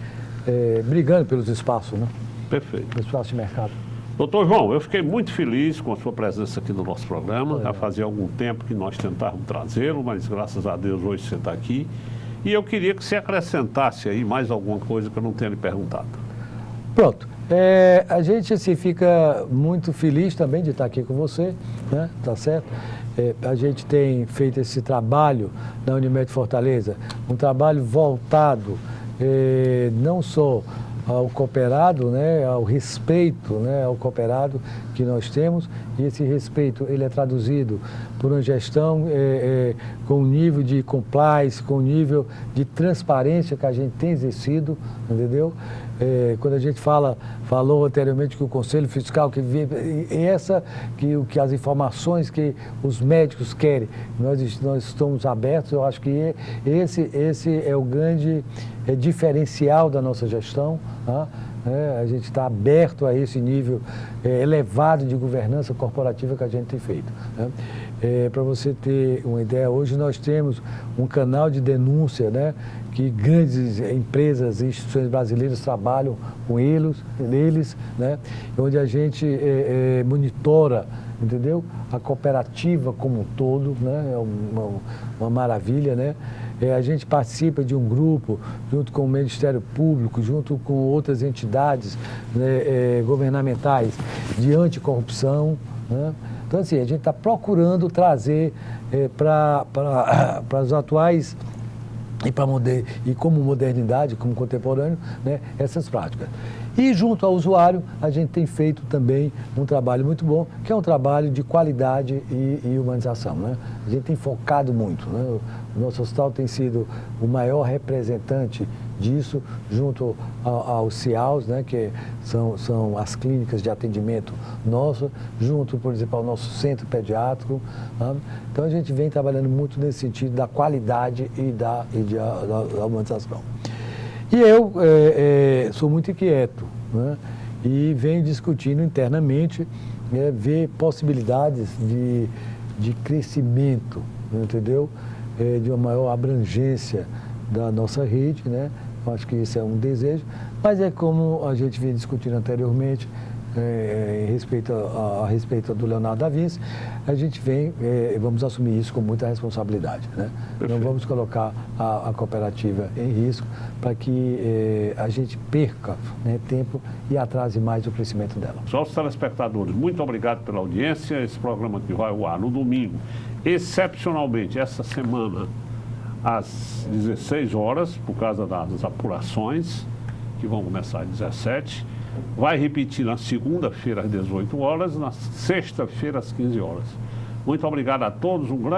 brigando pelos espaços, né? Perfeito. Pelos espaços de mercado. Doutor João, eu fiquei muito feliz com a sua presença aqui no nosso programa. Já fazia algum tempo que nós tentávamos trazê-lo, mas graças a Deus hoje você está aqui. E eu queria que você acrescentasse aí mais alguma coisa que eu não tenha lhe perguntado. Pronto. A gente fica muito feliz também de estar aqui com você, né? Tá certo? A gente tem feito esse trabalho na Unimed Fortaleza, um trabalho voltado não só ao cooperado, né, ao respeito, né, ao cooperado que nós temos, e esse respeito ele é traduzido por uma gestão com um nível de compliance, com um nível de transparência que a gente tem exercido, entendeu? Quando a gente falou anteriormente que o Conselho Fiscal, que as informações que os médicos querem, nós estamos abertos, eu acho que esse é o grande diferencial da nossa gestão, tá? A gente está aberto a esse nível elevado de governança corporativa que a gente tem feito, né? Para você ter uma ideia, hoje nós temos um canal de denúncia, né, que grandes empresas e instituições brasileiras trabalham com eles, né, onde a gente monitora, entendeu? A cooperativa como um todo, né, é uma maravilha, né? A gente participa de um grupo, junto com o Ministério Público, junto com outras entidades, né, governamentais de anticorrupção, né? Então, assim, a gente está procurando trazer para os atuais e como modernidade, como contemporâneo, né, essas práticas. E junto ao usuário, a gente tem feito também um trabalho muito bom, que é um trabalho de qualidade e humanização, né? A gente tem focado muito, né? O nosso hospital tem sido o maior representante disso, junto aos CIAUs, né, que são as clínicas de atendimento nosso, junto, por exemplo, ao nosso centro pediátrico, tá? Então a gente vem trabalhando muito nesse sentido da qualidade e da humanização. E eu sou muito inquieto, né, e venho discutindo internamente, ver possibilidades de crescimento, entendeu? De uma maior abrangência da nossa rede, né? Eu acho que esse é um desejo, mas é como a gente vinha discutindo anteriormente, a respeito do Leonardo da Vinci, a gente vamos assumir isso com muita responsabilidade, né? Não vamos colocar a cooperativa em risco para que a gente perca, né, tempo e atrase mais o crescimento dela. Só os telespectadores, muito obrigado pela audiência. Esse programa que vai ao ar no domingo, excepcionalmente essa semana, às 16 horas, por causa das apurações, que vão começar às 17. Vai repetir na segunda-feira às 18 horas, na sexta-feira às 15 horas. Muito obrigado a todos, um grande